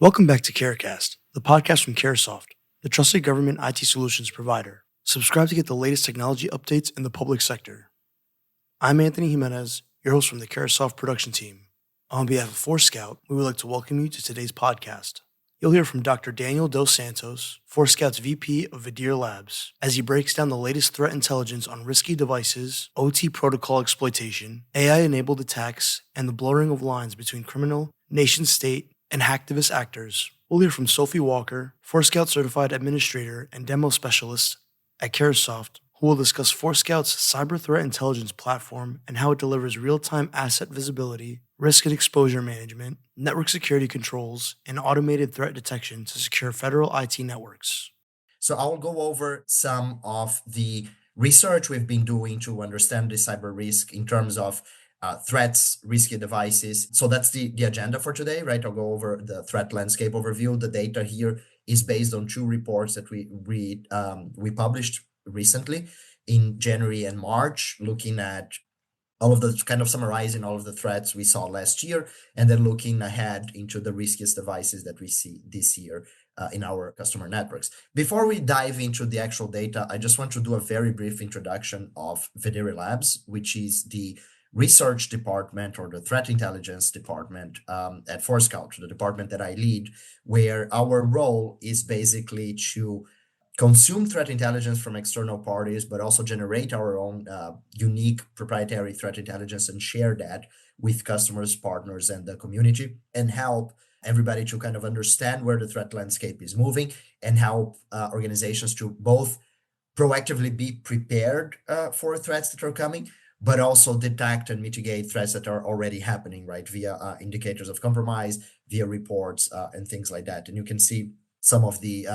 Welcome back to CareCast, the podcast from CareSoft, the trusted government IT solutions provider. Subscribe to get the latest technology updates in the public sector. I'm Anthony Jimenez, your host from the CareSoft production team. On behalf of Forescout, we would like to welcome you to today's podcast. You'll hear from Dr. Daniel Dos Santos, Forescout's VP of Vidir Labs, as he breaks down the latest threat intelligence on risky devices, OT protocol exploitation, AI-enabled attacks, and the blurring of lines between criminal, nation-state, and hacktivist actors. We'll hear from Sophie Walker, Forescout Certified Administrator and Demo Specialist at CareSoft, who will discuss Forescout's cyber threat intelligence platform and how it delivers real-time asset visibility, risk and exposure management, network security controls, and automated threat detection to secure federal IT networks. So I'll go over some of the research we've been doing to understand the cyber risk in terms of threats, risky devices. So that's the agenda for today, right? I'll go over the threat landscape overview. The data here is based on two reports that we published recently in January and March, looking at all of the kind of summarizing all of the threats we saw last year, and then looking ahead into the riskiest devices that we see this year in our customer networks. Before we dive into the actual data, I just want to do a very brief introduction of Vidir Labs, which is the research department or the threat intelligence department at Forescout, the department that I lead, where our role is basically to consume threat intelligence from external parties, but also generate our own unique proprietary threat intelligence and share that with customers, partners, and the community, and help everybody to kind of understand where the threat landscape is moving and help organizations to both proactively be prepared for threats that are coming, but also detect and mitigate threats that are already happening, right, via indicators of compromise, via reports, and things like that. And you can see some of the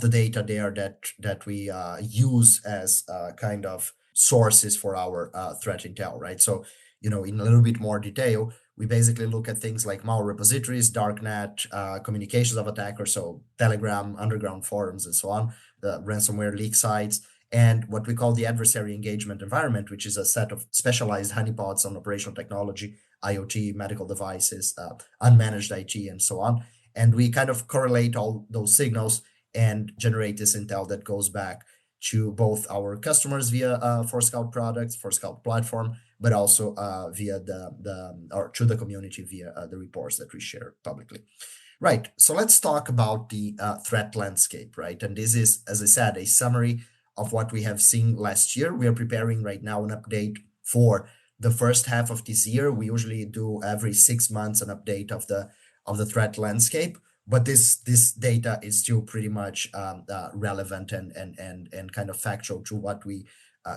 data there that we use as kind of sources for our threat intel, right? So, in a little bit more detail, we basically look at things like malware repositories, darknet, communications of attackers, so Telegram, underground forums, and so on, the ransomware leak sites, and what we call the adversary engagement environment, which is a set of specialized honeypots on operational technology, IoT, medical devices, unmanaged IT, and so on. And we kind of correlate all those signals and generate this intel that goes back to both our customers via Forescout products, Forescout platform, but also via to the community via the reports that we share publicly. Right. So let's talk about the threat landscape, right? And this is, as I said, a summary of what we have seen last year. We are preparing right now an update for the first half of this year. We usually do every 6 months an update of the threat landscape, but this data is still pretty much relevant and kind of factual to what we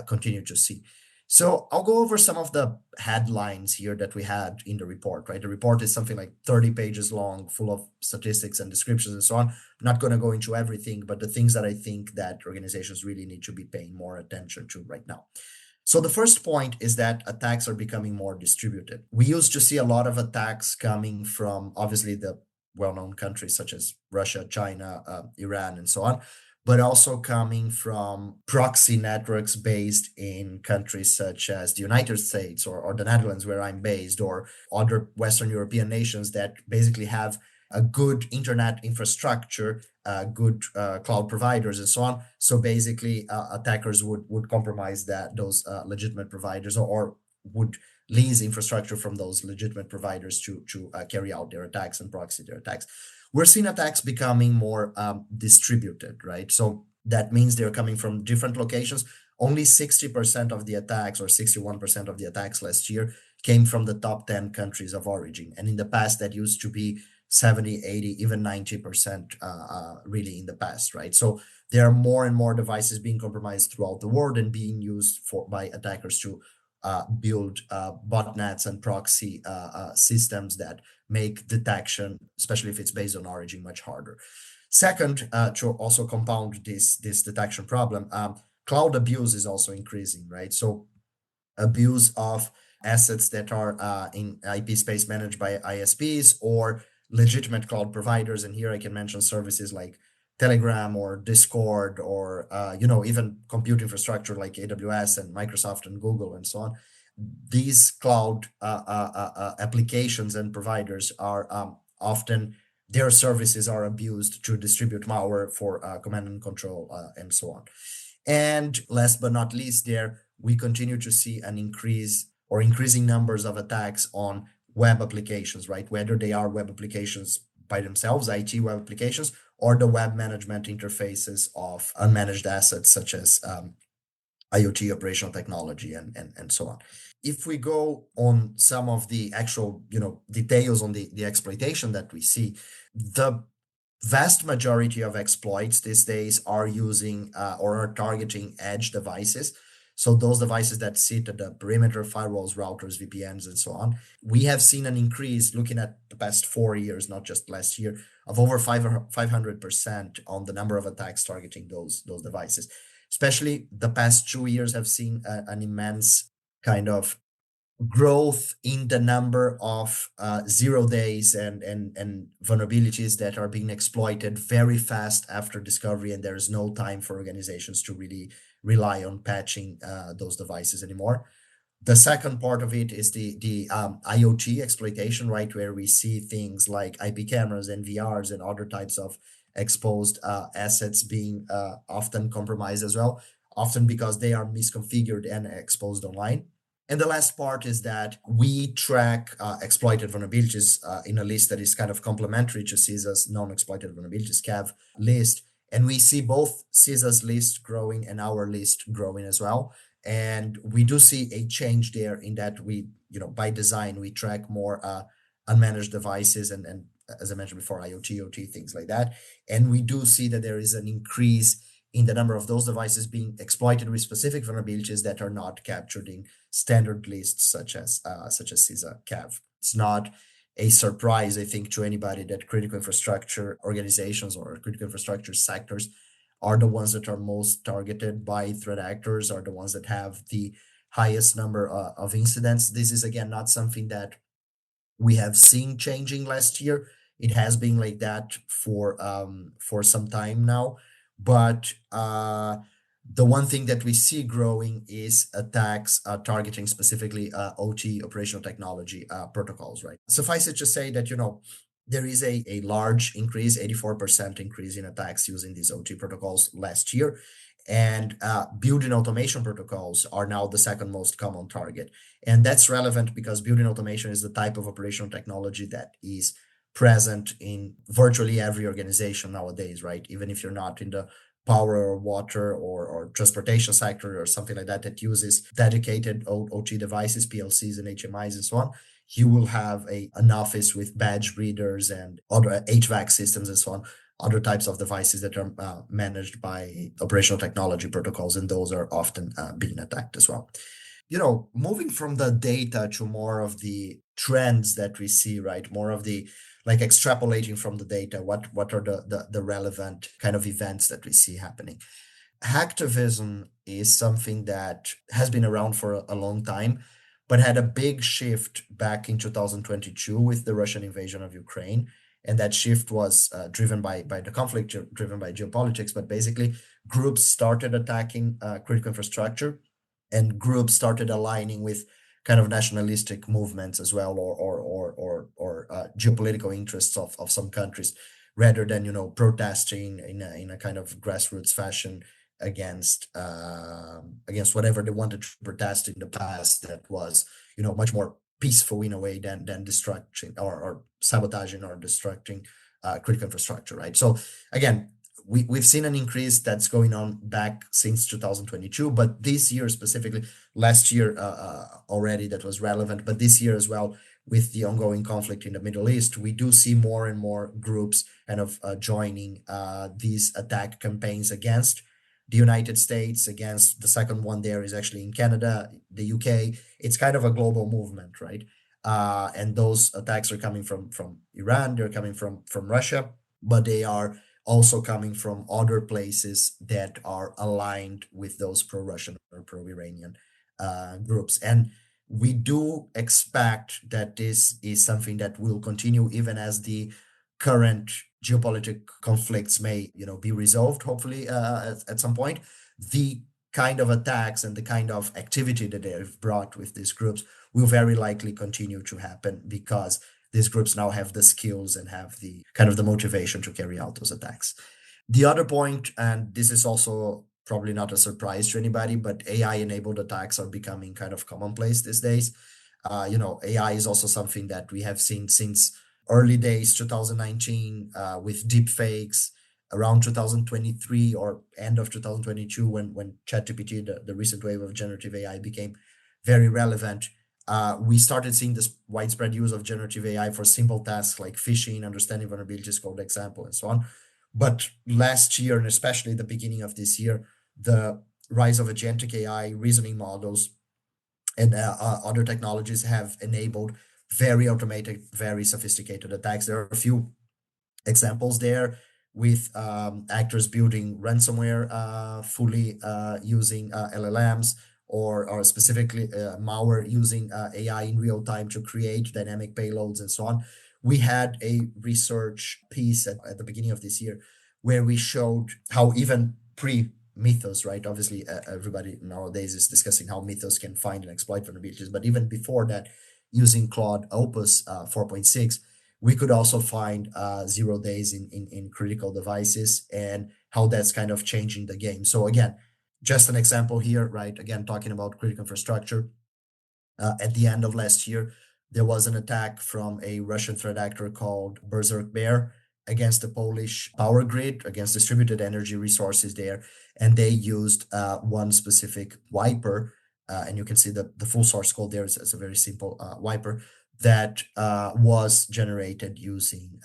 continue to see. So I'll go over some of the headlines here that we had in the report, right? The report is something like 30 pages long, full of statistics and descriptions and so on. I'm not going to go into everything, but the things that I think that organizations really need to be paying more attention to right now. So the first point is that attacks are becoming more distributed. We used to see a lot of attacks coming from obviously the well-known countries such as Russia, China, Iran, and so on, but also coming from proxy networks based in countries such as the United States or the Netherlands, where I'm based, or other Western European nations that basically have a good internet infrastructure, good cloud providers, and so on. So basically, attackers would compromise those legitimate providers or would lease infrastructure from those legitimate providers to carry out their attacks and proxy their attacks. We're seeing attacks becoming more distributed, right? So that means they're coming from different locations. Only 60% of the attacks or 61% of the attacks last year came from the top 10 countries of origin. And in the past, that used to be 70, 80, even 90% really in the past, right? So there are more and more devices being compromised throughout the world and being used by attackers to build botnets and proxy systems that make detection, especially if it's based on origin, much harder. Second, to also compound this detection problem, cloud abuse is also increasing, right? So abuse of assets that are in IP space managed by ISPs or legitimate cloud providers. And here I can mention services like Telegram or Discord or even compute infrastructure like AWS and Microsoft and Google and so on. These cloud applications and providers are often their services are abused to distribute malware for command and control and so on. And last but not least, there we continue to see an increase or increasing numbers of attacks on web applications, right? Whether they are web applications by themselves, IT web applications, or the web management interfaces of unmanaged assets such as IoT operational technology and so on. If we go on some of the actual, details on the exploitation that we see, the vast majority of exploits these days are using or are targeting edge devices. So those devices that sit at the perimeter, firewalls, routers, VPNs, and so on. We have seen an increase looking at the past 4 years, not just last year, of over 500% on the number of attacks targeting those devices. Especially the past 2 years have seen an immense kind of growth in the number of 0 days and vulnerabilities that are being exploited very fast after discovery, and there is no time for organizations to really rely on patching those devices anymore. The second part of it is the IoT exploitation, right, where we see things like IP cameras and VRs and other types of exposed assets being often compromised as well, often because they are misconfigured and exposed online. And the last part is that we track exploited vulnerabilities in a list that is kind of complementary to CISA's non-exploited vulnerabilities CAV list. And we see both CISA's list growing and our list growing as well. And we do see a change there in that we, by design, we track more unmanaged devices and as I mentioned before, IoT, OT, things like that. And we do see that there is an increase in the number of those devices being exploited with specific vulnerabilities that are not captured in standard lists such as CISA CAV. It's not a surprise, I think, to anybody that critical infrastructure organizations or critical infrastructure sectors are the ones that are most targeted by threat actors, are the ones that have the highest number of incidents. This is again not something that we have seen changing last year. It has been like that for some time now, but the one thing that we see growing is attacks targeting specifically OT operational technology protocols. Right. Suffice it to say that there is a large increase, 84% increase in attacks using these OT protocols last year. And building automation protocols are now the second most common target. And that's relevant because building automation is the type of operational technology that is present in virtually every organization nowadays, right? Even if you're not in the power or water or transportation sector or something like that that uses dedicated OT devices, PLCs and HMIs and so on, you will have an office with badge readers and other HVAC systems and so on, other types of devices that are managed by operational technology protocols, and those are often being attacked as well. Moving from the data to more of the trends that we see, right? More of the like extrapolating from the data, what are the relevant kind of events that we see happening? Hacktivism is something that has been around for a long time, but had a big shift back in 2022 with the Russian invasion of Ukraine. And that shift was driven by the conflict, driven by geopolitics. But basically, groups started attacking critical infrastructure, and groups started aligning with kind of nationalistic movements as well, or geopolitical interests of some countries, rather than protesting in a kind of grassroots fashion against whatever they wanted to protest in the past that was much more peaceful in a way than destructing or sabotaging or destructing critical infrastructure, right? So again, we've seen an increase that's going on back since 2022, but this year specifically, last year already that was relevant, but this year as well, with the ongoing conflict in the Middle East, we do see more and more groups kind of joining these attack campaigns against the United States. Against the second one there is actually in Canada, the UK. It's kind of a global movement, right? And those attacks are coming from Iran, they're coming from Russia, but they are also coming from other places that are aligned with those pro-Russian or pro-Iranian groups. And we do expect that this is something that will continue even as the current geopolitical conflicts may, be resolved, hopefully, at some point. The kind of attacks and the kind of activity that they've brought with these groups will very likely continue to happen because these groups now have the skills and have the kind of the motivation to carry out those attacks. The other point, and this is also probably not a surprise to anybody, but AI-enabled attacks are becoming kind of commonplace these days. AI is also something that we have seen since early days, 2019, with deepfakes, around 2023 or end of 2022, when ChatGPT, the recent wave of generative AI, became very relevant. We started seeing this widespread use of generative AI for simple tasks like phishing, understanding vulnerabilities, code example, and so on. But last year, and especially the beginning of this year, the rise of agentic AI, reasoning models, and other technologies have enabled very automated, very sophisticated attacks. There are a few examples there with actors building ransomware fully using LLMs, or specifically malware using AI in real time to create dynamic payloads and so on. We had a research piece at the beginning of this year where we showed how even pre-Mythos, right? Obviously, everybody nowadays is discussing how Mythos can find and exploit vulnerabilities, but even before that, using Claude Opus 4.6, we could also find 0 days in critical devices, and how that's kind of changing the game. So again, just an example here, right? Again, talking about critical infrastructure. At the end of last year, there was an attack from a Russian threat actor called Berserk Bear against the Polish power grid, against distributed energy resources there. And they used one specific wiper. And you can see the full source code there is a very simple wiper that was generated using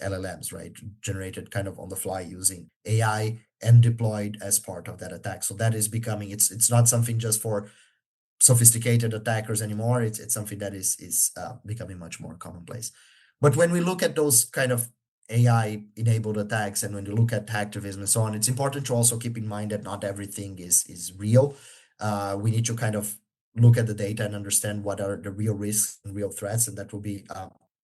LLMs, right? Generated kind of on the fly using AI and deployed as part of that attack. So that is becoming, it's not something just for sophisticated attackers anymore. It's something that is becoming much more commonplace. But when we look at those kind of AI enabled attacks, and when you look at hacktivism and so on, it's important to also keep in mind that not everything is real. We need to kind of look at the data and understand what are the real risks and real threats, and that will be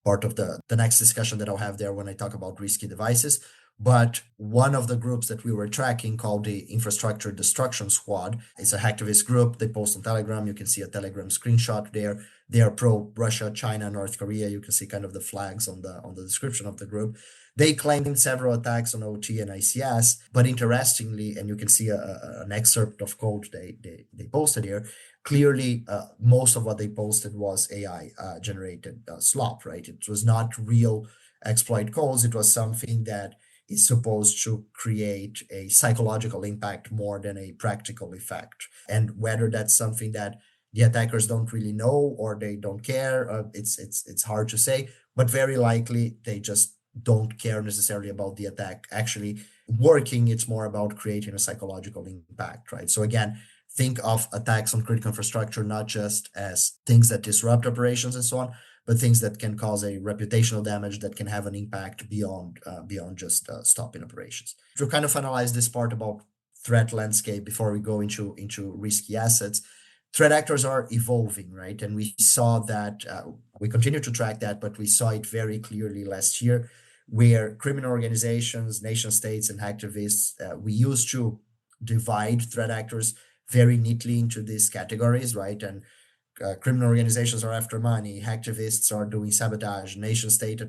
part of the next discussion that I'll have there when I talk about risky devices. But one of the groups that we were tracking, called the Infrastructure Destruction Squad, is a hacktivist group. They post on Telegram. You can see a Telegram screenshot there. They are pro Russia, China, North Korea. You can see kind of the flags on the description of the group. They claimed several attacks on OT and ICS, but interestingly, and you can see an excerpt of code they posted here. Clearly, most of what they posted was AI generated slop, right? It was not real exploit codes. It was something that is supposed to create a psychological impact more than a practical effect. And whether that's something that the attackers don't really know or they don't care, it's hard to say. But very likely they just don't care necessarily about the attack actually working. It's more about creating a psychological impact, right? So again, think of attacks on critical infrastructure not just as things that disrupt operations and so on, but things that can cause a reputational damage that can have an impact beyond just stopping operations. To kind of finalize this part about threat landscape before we go into risky assets, threat actors are evolving, right? And we saw that we continue to track that, but we saw it very clearly last year, where criminal organizations, nation states, and hacktivists, we used to divide threat actors very neatly into these categories, right? And criminal organizations are after money, hacktivists are doing sabotage, nation state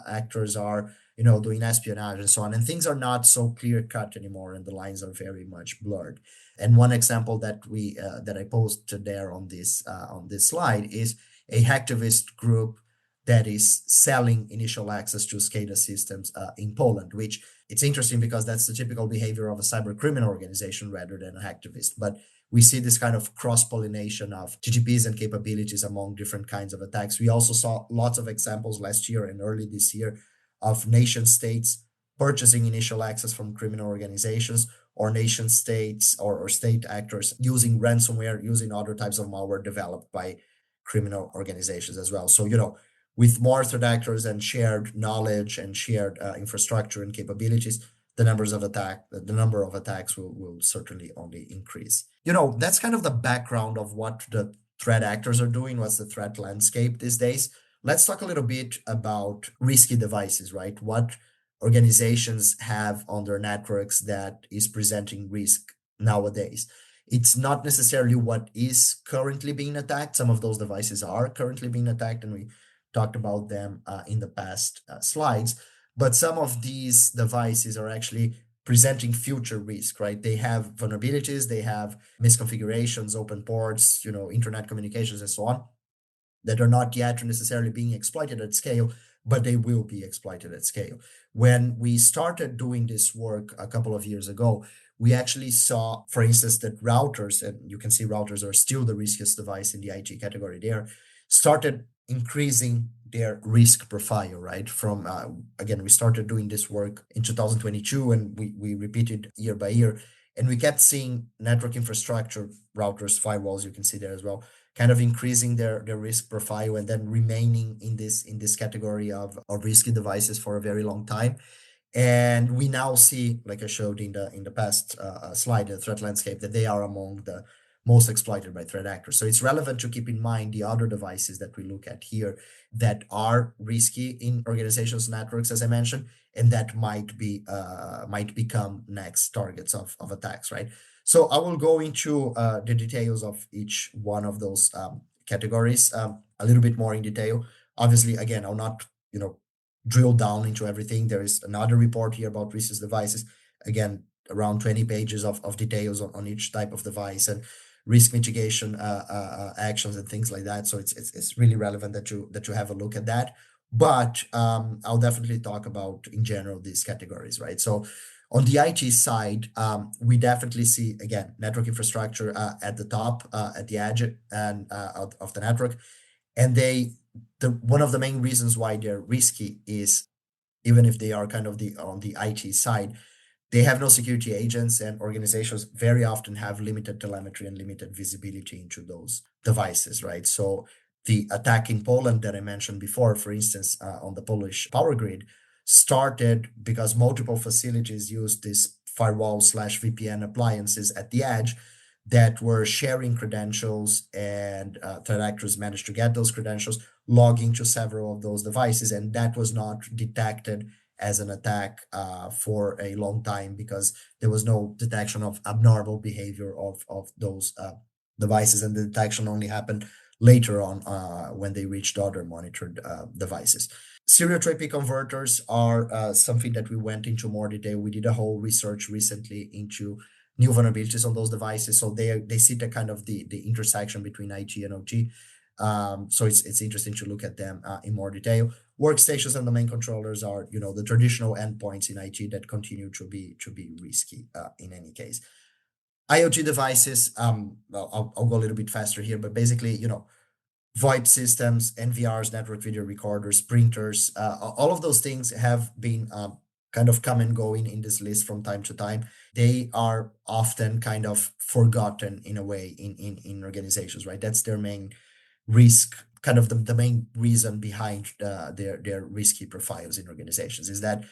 actors are doing espionage and so on, and things are not so clear cut anymore, and the lines are very much blurred. And one example that I posted there on this slide is a hacktivist group that is selling initial access to SCADA systems in Poland, which it's interesting because that's the typical behavior of a cyber criminal organization rather than a hacktivist. But we see this kind of cross-pollination of TTPs and capabilities among different kinds of attacks. We also saw lots of examples last year and early this year of nation states purchasing initial access from criminal organizations, or nation states or state actors using ransomware, using other types of malware developed by criminal organizations as well. So, with more threat actors and shared knowledge and shared infrastructure and capabilities, the number of attacks will certainly only increase. That's kind of the background of what the threat actors are doing, what's the threat landscape these days. Let's talk a little bit about risky devices, right? What organizations have on their networks that is presenting risk nowadays. It's not necessarily what is currently being attacked. Some of those devices are currently being attacked, and we talked about them in the past slides. But some of these devices are actually presenting future risk, right? They have vulnerabilities, they have misconfigurations, open ports, internet communications, and so on, that are not yet necessarily being exploited at scale, but they will be exploited at scale. When we started doing this work a couple of years ago, we actually saw, for instance, that routers, and you can see routers are still the riskiest device in the IT category there, started increasing their risk profile, right? From, again, we started doing this work in 2022 and we repeated year by year. And we kept seeing network infrastructure, routers, firewalls, you can see there as well, kind of increasing their risk profile and then remaining in this category of risky devices for a very long time. And we now see, like I showed in the past slide, the threat landscape, that they are among the most exploited by threat actors. So it's relevant to keep in mind the other devices that we look at here that are risky in organizations' networks, as I mentioned, and that might become next targets of attacks, right? So I will go into the details of each one of those categories a little bit more in detail. Obviously, again, I'll not drill down into everything. There is another report here about riskiest devices. Again, around 20 pages of details on each type of device and risk mitigation actions and things like that. So it's really relevant that you have a look at that. But I'll definitely talk about in general these categories, right? So on the IT side, we definitely see, again, network infrastructure at the top, at the edge and of the network. And one of the main reasons why they're risky is, even if they are kind of on the IT side, they have no security agents, and organizations very often have limited telemetry and limited visibility into those devices, right? So the attack in Poland that I mentioned before, for instance, on the Polish power grid, started because multiple facilities used this firewall slash VPN appliances at the edge that were sharing credentials, and threat actors managed to get those credentials, logging to several of those devices, and that was not detected as an attack for a long time because there was no detection of abnormal behavior of those devices, and the detection only happened later on when they reached other monitored devices. Serial IP converters are something that we went into more detail. We did a whole research recently into new vulnerabilities on those devices. So they sit at kind of the intersection between IT and OT. So it's interesting to look at them in more detail. Workstations and domain controllers are the traditional endpoints in IT that continue to be risky in any case. IoT devices, well, I'll go a little bit faster here, but basically, VoIP systems, NVRs, network video recorders, printers, all of those things have been kind of come and going in this list from time to time. They are often kind of forgotten in a way in organizations, right? That's their main risk, kind of the main reason behind their risky profiles in organizations, is that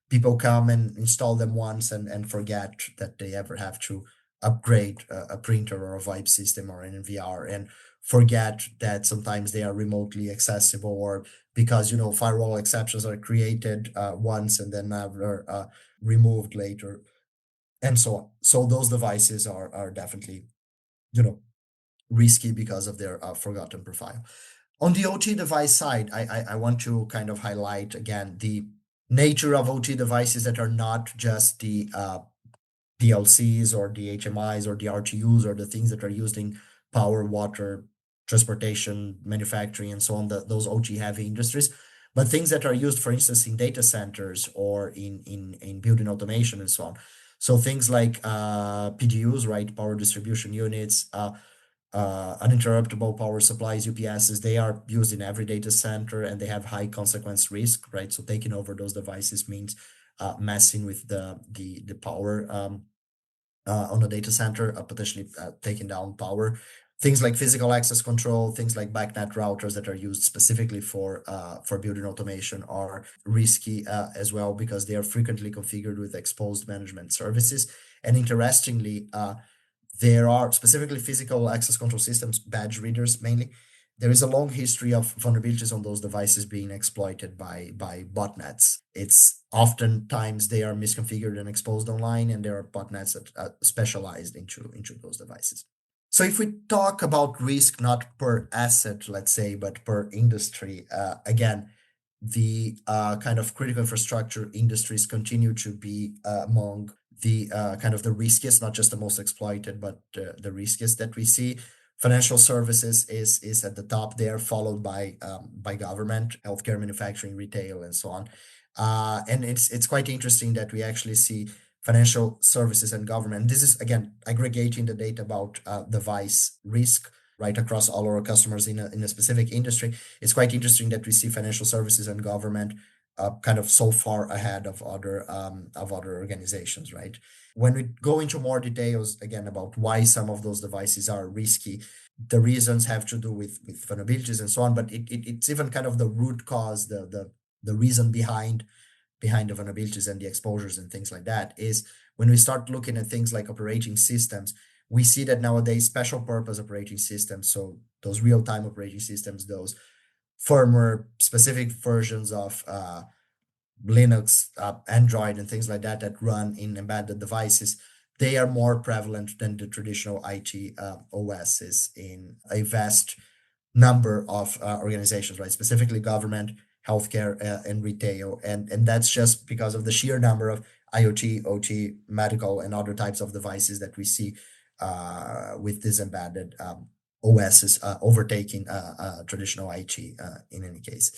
people come and install them once and forget that they ever have to upgrade a printer or a VoIP system or an NVR, and forget that sometimes they are remotely accessible, or because firewall exceptions are created once and then never removed later, and so on. So those devices are definitely you know risky because of their forgotten profile. On the OT device side, I want to kind of highlight again the nature of OT devices that are not just the PLCs or the HMIs or the RTUs or the things that are used in power, water, transportation, manufacturing, and so on, those OT heavy industries, but things that are used, for instance, in data centers or in building automation and so on. So things like PDUs, right, power distribution units, uninterruptible power supplies, UPSs, they are used in every data center and they have high consequence risk, right? So taking over those devices means messing with the power on a data center, potentially taking down power. Things like physical access control, things like backnet routers that are used specifically for building automation are risky as well, because they are frequently configured with exposed management services. And interestingly, there are specifically physical access control systems, badge readers mainly. There is a long history of vulnerabilities on those devices being exploited by botnets. It's oftentimes they are misconfigured and exposed online, and there are botnets that are specialized into those devices. So if we talk about risk not per asset, let's say, but per industry, again, the kind of critical infrastructure industries continue to be among the kind of the riskiest, not just the most exploited, but the riskiest that we see. Financial services is at the top there, followed by government, healthcare, manufacturing, retail, and so on. And it's quite interesting that we actually see financial services and government. This is again aggregating the data about device risk right across all our customers in a specific industry. It's quite interesting that we see financial services and government kind of so far ahead of other organizations, right? When we go into more details again about why some of those devices are risky, the reasons have to do with vulnerabilities and so on, but it's even kind of the root cause, the reason behind the vulnerabilities and the exposures and things like that is when we start looking at things like operating systems, we see that nowadays special purpose operating systems, so those real-time operating systems, those firmware specific versions of Linux, Android, and things like that that run in embedded devices, they are more prevalent than the traditional IT OSs in a vast number of organizations, right? Specifically government, healthcare, and retail. And that's just because of the sheer number of IoT, OT, medical, and other types of devices that we see with this embedded OSs overtaking traditional IT in any case.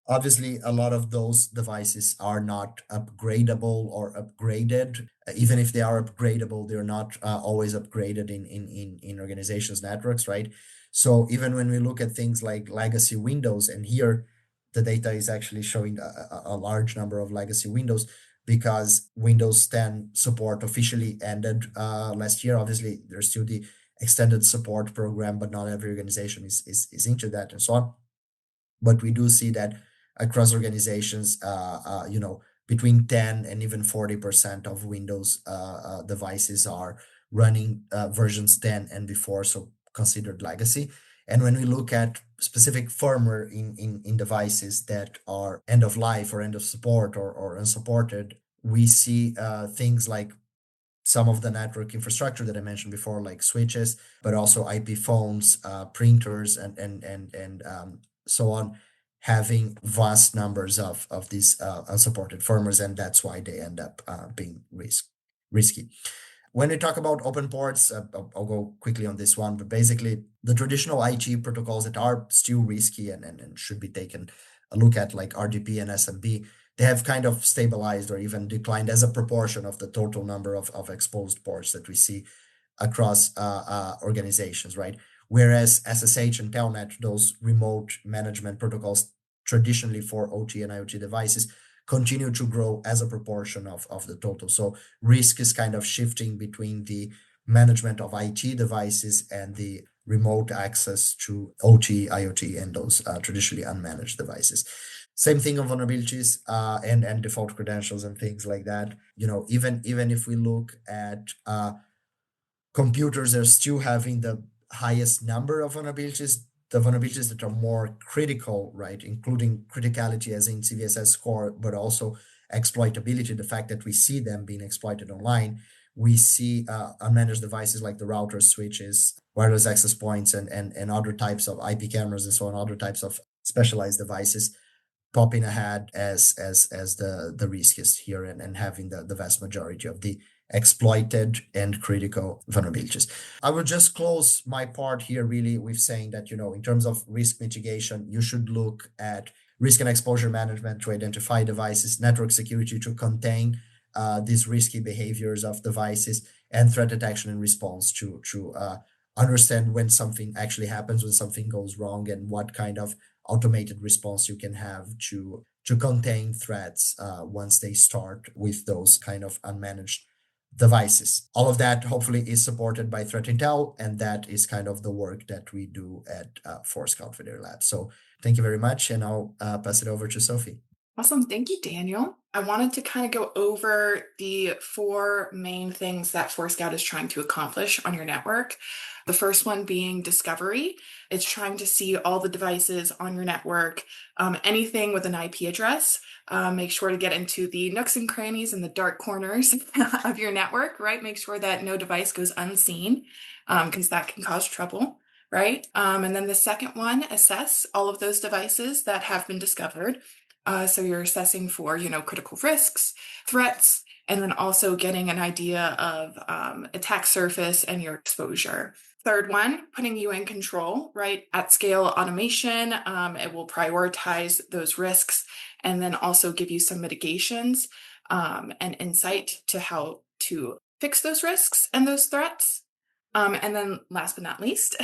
Obviously, a lot of those devices are not upgradable or upgraded. Even if they are upgradable, they're not always upgraded in organizations' networks, right? So even when we look at things like legacy Windows, and here the data is actually showing a large number of legacy Windows because Windows 10 support officially ended last year. Obviously, there's still the extended support program, but not every organization is into that and so on. But we do see that across organizations, between 10 and even 40% of Windows devices are running versions 10 and before, so considered legacy. And when we look at specific firmware in devices that are end of life or end of support or unsupported, we see things like some of the network infrastructure that I mentioned before, like switches, but also IP phones, printers, and so on, having vast numbers of these unsupported firmwares, and that's why they end up being risky. When we talk about open ports, I'll go quickly on this one, but basically the traditional IT protocols that are still risky and should be taken a look at, like RDP and SMB, they have kind of stabilized or even declined as a proportion of the total number of exposed ports that we see across organizations, right? Whereas SSH and Telnet, those remote management protocols traditionally for OT and IoT devices, continue to grow as a proportion of the total. So risk is kind of shifting between the management of IT devices and the remote access to OT, IoT, and those traditionally unmanaged devices. Same thing on vulnerabilities and default credentials and things like that. Even if we look at computers are still having the highest number of vulnerabilities, the vulnerabilities that are more critical, right, including criticality as in CVSS score, but also exploitability, the fact that we see them being exploited online. We see unmanaged devices like the routers, switches, wireless access points, and other types of IP cameras and so on, other types of specialized devices popping ahead as the riskiest here and having the vast majority of the exploited and critical vulnerabilities. I will just close my part here really with saying that, in terms of risk mitigation, you should look at risk and exposure management to identify devices, network security to contain these risky behaviors of devices, and threat detection and response to understand when something actually happens, when something goes wrong, and what kind of automated response you can have to contain threats once they start with those kind of unmanaged devices. All of that hopefully is supported by Threat Intel, and that is kind of the work that we do at Forescout Video Lab. So thank you very much, and I'll pass it over to Sophie. Awesome. Thank you, Daniel. I wanted to kind of go over the four main things that Forescout is trying to accomplish on your network. The first one being discovery. It's trying to see all the devices on your network, anything with an IP address. Make sure to get into the nooks and crannies and the dark corners of your network, right? Make sure that no device goes unseen, because that can cause trouble. Right. And then the second one, assess all of those devices that have been discovered. So you're assessing for, critical risks, threats, and then also getting an idea of attack surface and your exposure. Third one, putting you in control, right? At scale automation, it will prioritize those risks and then also give you some mitigations and insight to how to fix those risks and those threats. And then last but not least,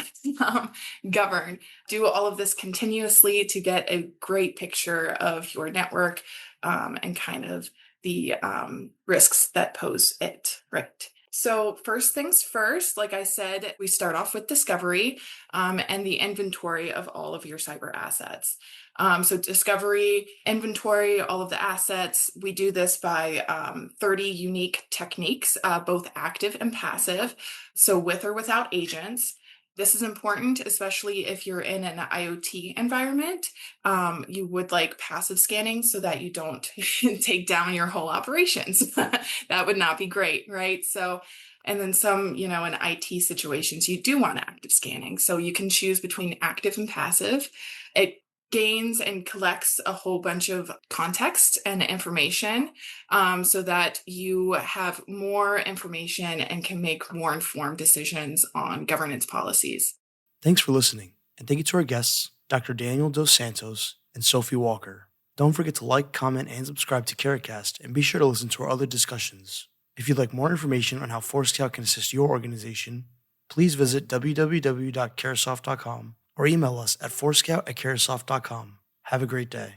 govern. Do all of this continuously to get a great picture of your network and kind of the risks that pose it, right? So first things first, like I said, we start off with discovery and the inventory of all of your cyber assets. So discovery, inventory, all of the assets. We do this by 30 unique techniques, both active and passive. So with or without agents. This is important, especially if you're in an IoT environment. You would like passive scanning so that you don't take down your whole operations. That would not be great, right? So, and then some, in IT situations, you do want active scanning. So you can choose between active and passive. It gains and collects a whole bunch of context and information so that you have more information and can make more informed decisions on governance policies. Thanks for listening, and thank you to our guests, Dr. Daniel Dos Santos and Sophie Walker. Don't forget to like, comment, and subscribe to Caracast, and be sure to listen to our other discussions. If you'd like more information on how Forescout can assist your organization, please visit www.carasoft.com or email us at forescout@carasoft.com. Have a great day.